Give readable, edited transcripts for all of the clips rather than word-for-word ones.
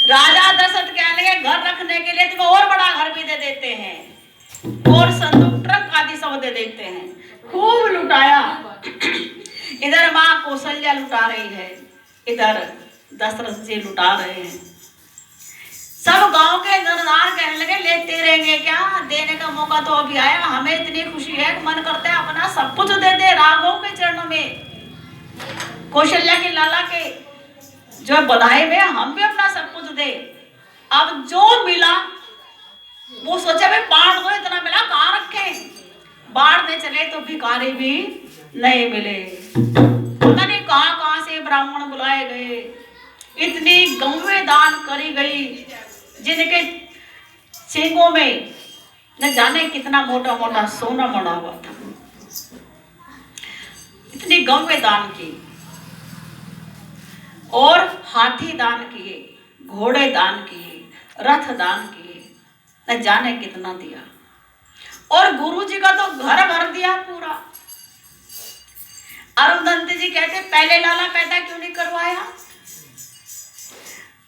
राजा दशरथ कहने लगे घर रखने के लिए तुम्हें और बड़ा घर भी दे देते हैं और संदूक ट्रक आदि सब दे देते हैं। खूब लुटाया। इधर माँ कौशल्या लुटा रही है, इधर दशरथ जी लुटा रहे हैं। सब गांव के नरनार कहने लगे लेते रहेंगे क्या, देने का मौका तो अभी आया, हमें इतनी खुशी है कि मन करता है अपना सब कुछ दे दे राघव के चरणों में। कौशल्या के लाला के जो बधाई में हम भी अपना सब कुछ दे। अब जो मिला वो सोचे भाई बांट दो, इतना मिला कहाँ रखे। बांटने चले तो भिखारी भी नहीं मिले। पता नहीं कहाँ कहाँ से ब्राह्मण बुलाए गए, इतनी गौवें दान करी गई जिनके सींगों में न जाने कितना मोटा मोटा सोना मड़ा हुआ था। इतनी गौवें दान की और हाथी दान किए, घोड़े दान किए, रथ दान किए, न जाने कितना दिया। और गुरु जी का तो घर भर दिया पूरा। अरुंधति जी कहते पहले लाला पैदा क्यों नहीं करवाया,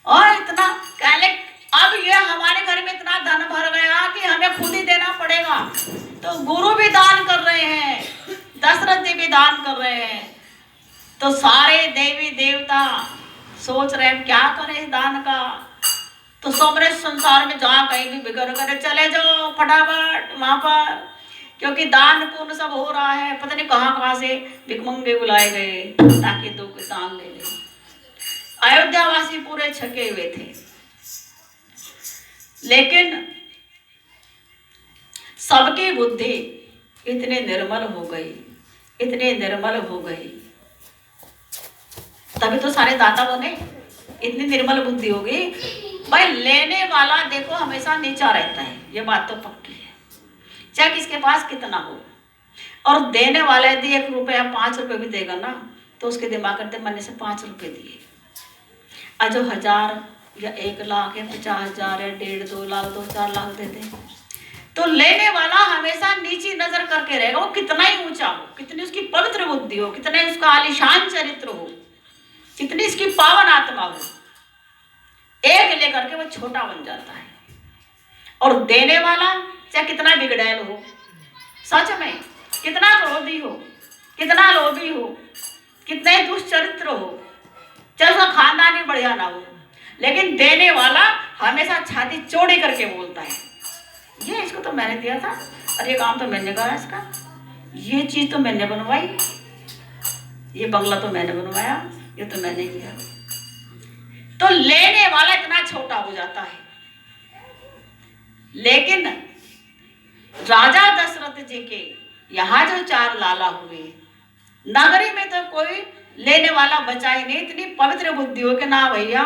और इतना कहले अब ये हमारे घर में इतना धन भर गया कि हमें खुद ही देना पड़ेगा। तो गुरु भी दान कर रहे हैं, दशरथ जी भी दान कर रहे हैं। तो सारे देवी देवता सोच रहे हैं क्या करें इस दान का। तो समरे संसार में जहाँ कहीं भी बिगड़ करे चले जाओ फटाफट वहां पर, क्योंकि दान पुण्य सब हो रहा है। पता नहीं कहाँ कहाँ से भिखमंगे बुलाए गए ताकि दो के दान ले ले। अयोध्यावासी पूरे छके हुए थे, लेकिन सबकी बुद्धि इतने निर्मल हो गई, इतने निर्मल हो गई, तभी तो सारे दाता बने। इतनी निर्मल बुद्धि हो गई भाई, लेने वाला देखो हमेशा नीचा रहता है, ये बात तो पक्की है, चाहे किसके पास कितना हो। और देने वाला यदि 1 रुपया 5 रुपये भी देगा ना, तो उसके दिमाग करते मैंने से 5 रुपये दिए। और जो 1000 या 1 लाख या 50,000 या 1.5 2 लाख 2-4 लाख देते, तो लेने वाला हमेशा नीची नजर करके रहेगा। वो कितना ही ऊंचा हो, कितनी उसकी पवित्र बुद्धि हो, कितने उसका आलीशान चरित्र हो, कितनी इसकी पावन आत्मा हो, एक लेकर के वो छोटा बन जाता है। और देने वाला चाहे कितना बिगड़ैल हो, सच में कितना क्रोधी हो, कितना लोभी हो, कितने दुष्चरित्र हो, चाहे उसका खानदान ही बढ़िया ना हो, लेकिन देने वाला हमेशा छाती चौड़ी करके बोलता है ये इसको तो मैंने दिया था, और ये काम तो मैंने करा, इसका ये चीज तो मैंने बनवाई, ये बंगला तो मैंने बनवाया, ये तो मैंने किया। तो लेने वाला इतना छोटा हो जाता है। लेकिन राजा दशरथ जी के यहाँ जो 4 लाला हुए, नगरी में तो कोई लेने वाला बचा ही नहीं। इतनी पवित्र बुद्धि हो कि ना भैया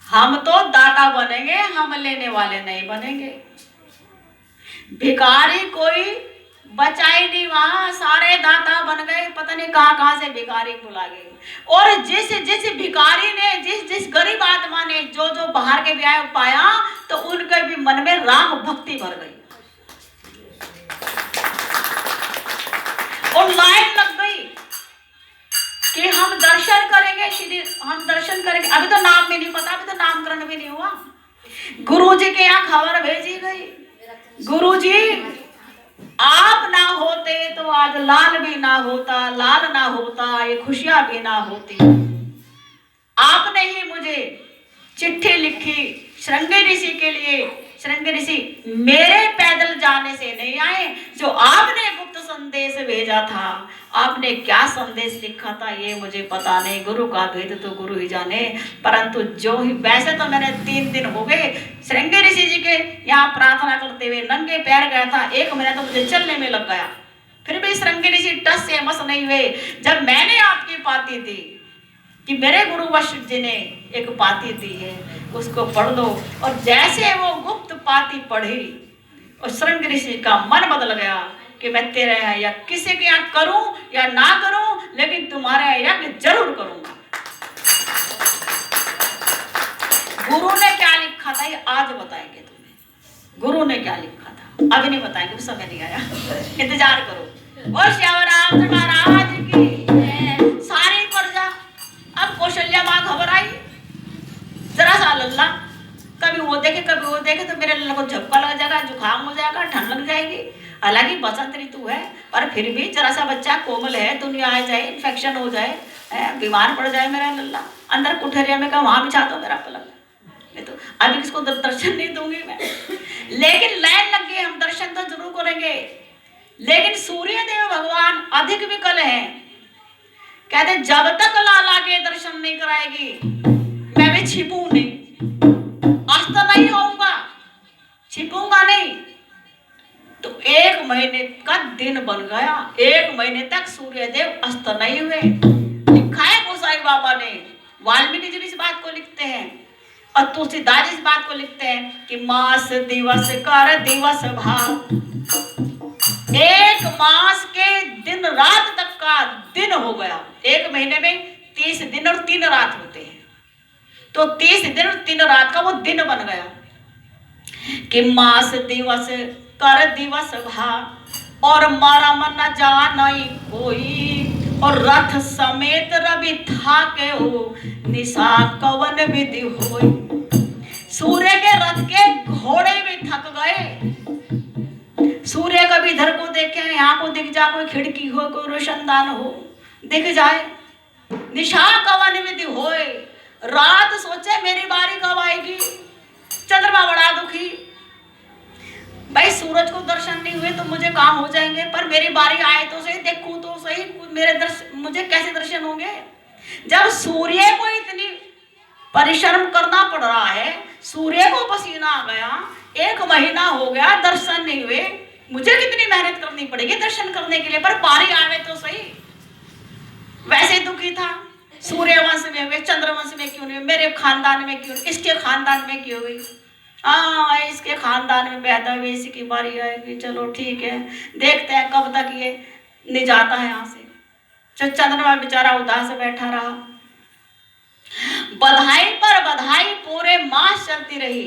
हम तो दाता बनेंगे, हम लेने वाले नहीं बनेंगे। भिखारी कोई बचा ही नहीं, वहां सारे दाता बन गए। पता नहीं कहां कहां से भिखारी बुला गए। और जिस जिस भिखारी ने, जिस जिस गरीब आत्मा ने जो जो बाहर के भी आए पाया, तो उनके भी मन में राम भक्ति भर गई और लाइन लग गई कि हम दर्शन करेंगे, श्री हम दर्शन करेंगे। अभी तो नाम भी नहीं पता, अभी तो नामकरण भी नहीं हुआ। गुरुजी के यहाँ खबर भेजी गई, गुरुजी आप ना होते तो आज लाल भी ना होता, लाल ना होता ये खुशियां भी ना होती। आपने ही मुझे चिट्ठी लिखी श्रृंगी ऋषि के लिए। श्रृंगी ऋषि मेरे पैदल जाने से नहीं आए, जो आपने गुप्त संदेश भेजा था। आपने क्या संदेश लिखा था ये मुझे पता नहीं, गुरु का भेद तो गुरु ही जाने। परंतु जो ही, वैसे तो मैंने 3 दिन हो गए श्रृंगी ऋषि जी के यहाँ प्रार्थना करते हुए, नंगे पैर गया था, 1 महीना तो मुझे चलने में लग गया, फिर भी श्रृंगी ऋषि टस से मस नहीं हुए। जब मैंने आपकी पाती दी कि मेरे गुरु वशिष्ठ जी ने एक पाती दी है, उसको पढ़ लो। और जैसे वो गुप्त पाती पढ़ी, और श्रृंगी ऋषि का मन बदल गया कि मैं तेरे यहाँ या किसी के यहाँ करूं या ना करूं, लेकिन तुम्हारे यहाँ यज्ञ जरूर करूंगा। गुरु ने क्या लिखा था ये आज बताएंगे तुम्हें। गुरु ने क्या लिखा था अभी नहीं बताएंगे, समय नहीं आया, इंतजार करो। और श्याम राम महाराज की सारी प्रजा। अब कौशल्या माँ घबराई, लल्ला कभी वो देखे कभी वो देखे तो मेरे लल्ला को झपका लग जाएगा, जुकाम हो जाएगा, ठंड लग जाएगी। हालांकि बसंत ऋतु है पर फिर भी जरा सा बच्चा कोमल है, दुनिया आ जाए, इन्फेक्शन हो जाए, बीमार पड़ जाए मेरा लल्ला, अंदर कुठरिया में कहा वहां बिछा दो मेरा पलंग। तो अभी किसको दर्शन नहीं दूंगी मैं, लेकिन लाइन लग गई, हम दर्शन तो जरूर करेंगे। लेकिन सूर्य देव भगवान अधिक विकल है, कहते जब तक लाला के दर्शन नहीं कराएगी मैं भी छिपू नहीं, अस्त नहीं होऊंगा, छिपूंगा नहीं। तो 1 महीने का दिन बन गया, 1 महीने तक सूर्य देव अस्त नहीं हुए। लिखा है गोसाई बाबा ने, वाल्मीकि जी इस बात को लिखते हैं और तुलसीदास इस बात को लिखते हैं कि मास दिवस कर दिवस भाव, 1 मास के दिन रात तक का दिन हो गया। 1 महीने में 30 दिन और 3 रात होते हैं, तो 30 दिन और 3 रात का वो दिन बन गया कि मास दिवस कर दिवस भाव और मरम न जानई कोई, और रथ समेत रवि था के हो निशा कवन विधि होई। सूर्य के रथ के घोड़े भी थक गए। सूर्य कभी इधर को देखे, यहाँ को दिख जा, कोई खिड़की हो, कोई रोशनदान हो, दिख जाए, निशा कवन विधि होए। रात सोचे मेरी बारी कब आएगी, चंद्रमा बड़ा दुखी, भाई सूरज को दर्शन नहीं हुए तो मुझे काम हो जाएंगे, पर मेरी बारी आए तो सही, देखूं तो सही, मेरे दर्शन मुझे कैसे दर्शन होंगे। जब सूर्य को इतनी परिश्रम करना पड़ रहा है, सूर्य को पसीना आ गया, 1 महीना हो गया दर्शन नहीं हुए, मुझे कितनी मेहनत करनी पड़ेगी दर्शन करने के लिए, पर बारी आवे तो सही। वैसे दुखी था, सूर्य वंश में हुए, चंद्रवंश में क्यों नहीं हुए, मेरे खानदान में क्यों, इसके खानदान में क्यों हुई, हाँ इसके खानदान में पैदा हुई, इसकी बारी आएगी, चलो ठीक है देखते हैं कब तक ये नहीं जाता है यहाँ से। चंद्रमा बेचारा उदास बैठा रहा। बधाई पर बधाई पूरे मास चलती रही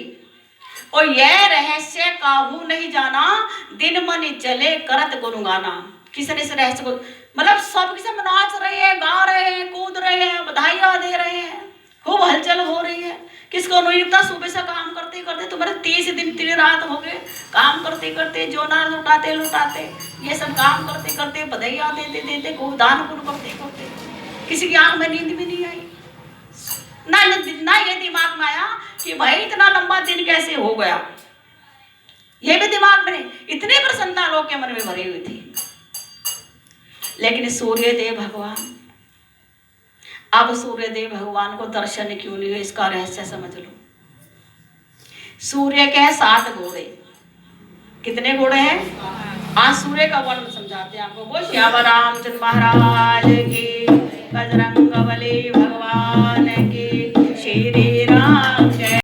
और यह रहस्य काहू नहीं जाना, दिन मन चले करत गुनगाना। किसने इस रहस्य को, मतलब सब किसे नाच रहे हैं, गा रहे हैं, कूद रहे हैं, बधाइयां दे रहे हैं, खूब हलचल हो रही है। किसको नहीं लगता, सुबह से काम करते करते तुम्हारे 30 दिन 3 रात हो गए, काम करते करते जोना लुटाते लुटाते, ये सब काम करते करते, बधाइयां देते देते, दान पुण्य करते करते, किसी की आंख में नींद भी नहीं आई, ना ये दिमाग में आया कि भाई इतना लंबा दिन कैसे हो गया, ये भी दिमाग में नहीं। इतनी प्रसन्नता लोग के मन में भरी हुई थी। लेकिन सूर्य देव भगवान, अब सूर्य देव भगवान को दर्शन क्यों नहीं हुए, इसका रहस्य समझ लो। सूर्य के हैं 7 घोड़े। कितने घोड़े हैं? आज सूर्य का वर्णन समझाते हैं आपको। वो श्याम रामचंद्र महाराज की, बजरंग बली भगवान